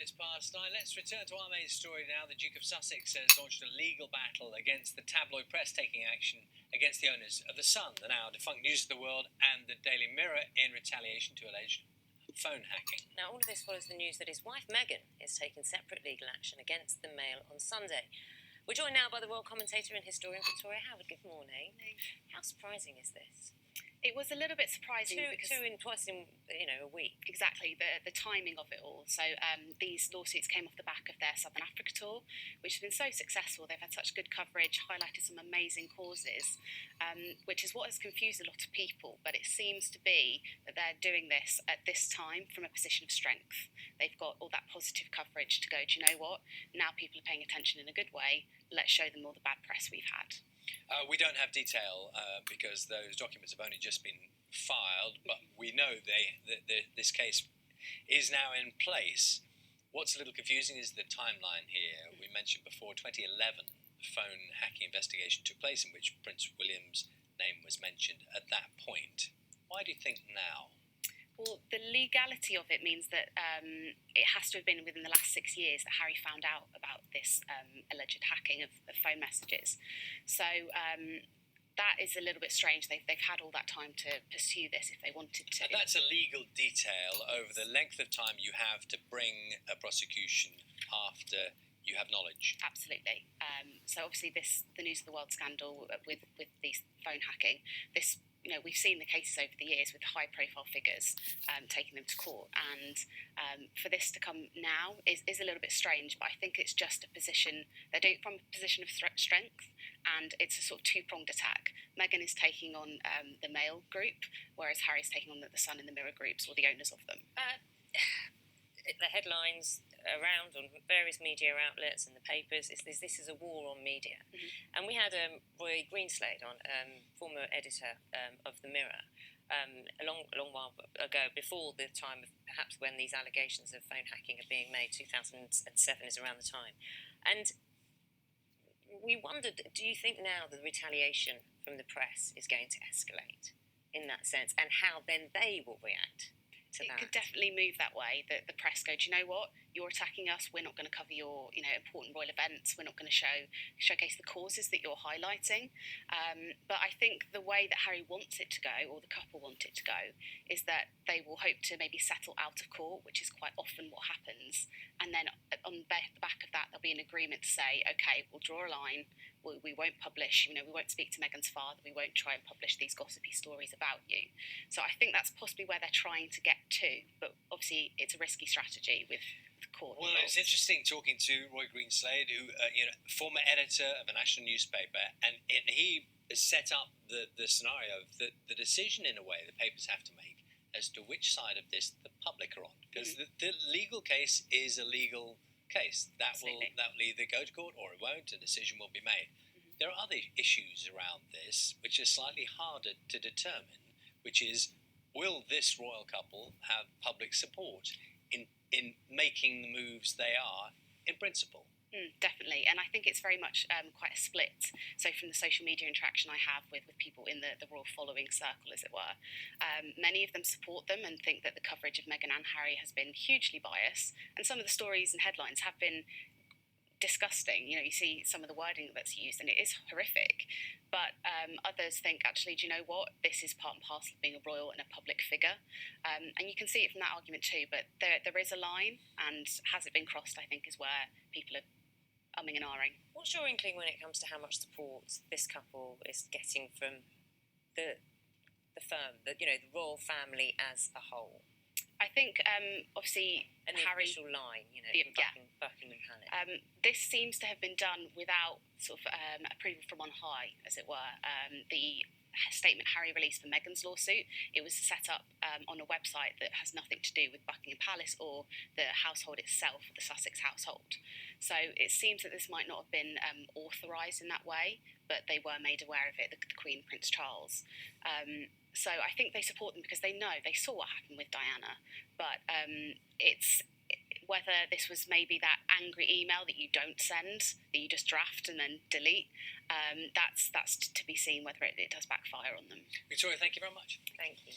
It's past 9. Let's return to our main story now. The Duke of Sussex has launched a legal battle against the tabloid press, taking action against the owners of The Sun, the now defunct News of the World, and the Daily Mirror in retaliation to alleged phone hacking. Now, all of this follows the news that his wife Meghan is taking separate legal action against the Mail on Sunday. We're joined now by the royal commentator and historian Victoria Howard. Good morning. How surprising is this? It was a little bit surprising twice in a week. Exactly, the timing of it all. So these lawsuits came off the back of their Southern Africa tour, which has been so successful. They've had such good coverage, highlighted some amazing causes, which is what has confused a lot of people. But it seems to be that they're doing this at this time from a position of strength. They've got all that positive coverage to go, do you know what? Now people are paying attention in a good way. Let's show them all the bad press we've had. We don't have detail because those documents have only just been filed, but we know this case is now in place. What's a little confusing is the timeline here. We mentioned before 2011, the phone hacking investigation took place in which Prince William's name was mentioned at that point. Why do you think now? Well, the legality of it means that it has to have been within the last 6 years that Harry found out about this alleged hacking of phone messages. So that is a little bit strange. They've had all that time to pursue this if they wanted to. And that's a legal detail over the length of time you have to bring a prosecution after you have knowledge. Absolutely. So obviously the News of the World scandal with these phone hacking, we've seen the cases over the years with high-profile figures taking them to court, and for this to come now is a little bit strange, but I think it's just a position, they're doing it from a position of strength, and it's a sort of two-pronged attack. Meghan is taking on the Mail group, whereas Harry's taking on the Sun and the Mirror groups, or the owners of them. The headlines around on various media outlets and the papers is this is a war on media. Mm-hmm. And we had Roy Greenslade on, former editor of the Mirror, a long while ago, before the time of perhaps when these allegations of phone hacking are being made. 2007 is around the time, and we wondered, do you think now the retaliation from the press is going to escalate in that sense, and how then they will react? It could definitely move that way. The press go, do you know what? You're attacking us. We're not going to cover your, important royal events. We're not going to showcase the causes that you're highlighting. But I think the way that Harry wants it to go, or the couple want it to go, is that they will hope to maybe settle out of court, which is quite often what happens. And then on the back of that, there'll be an agreement to say, okay, we'll draw a line. We won't publish, we won't speak to Meghan's father. We won't try and publish these gossipy stories about you. So I think that's possibly where they're trying to get to. But obviously, it's a risky strategy with the court. Well, it's interesting talking to Roy Greenslade, who, former editor of a national newspaper, and he set up the scenario of the decision, in a way, the papers have to make as to which side of this the public are on. Because the legal case is a legal case. That will either go to court or it won't. A decision will be made. Mm-hmm. There are other issues around this which are slightly harder to determine, which is, will this royal couple have public support in making the moves they are in principle? Definitely, and I think it's very much quite a split. So from the social media interaction I have with people in the royal following circle, as it were, many of them support them and think that the coverage of Meghan and Harry has been hugely biased, and some of the stories and headlines have been disgusting. You see some of the wording that's used, and it is horrific. But others think, actually, do you know what? This is part and parcel of being a royal and a public figure. And you can see it from that argument too, but there is a line, and has it been crossed, I think, is where people are umming and ahhing. What's your inkling when it comes to how much support this couple is getting from the firm, the royal family as a whole? I think, obviously, and the Harry, official line, Buckingham Palace. This seems to have been done without sort of approval from on high, as it were. The statement Harry released for Meghan's lawsuit, it was set up on a website that has nothing to do with Buckingham Palace or the household itself, the Sussex household. So it seems that this might not have been authorised in that way, but they were made aware of it, the Queen, Prince Charles. So I think they support them because they saw what happened with Diana, but it's whether this was maybe that angry email that you don't send, that you just draft and then delete. That's to be seen whether it does backfire on them. Victoria, thank you very much. Thank you.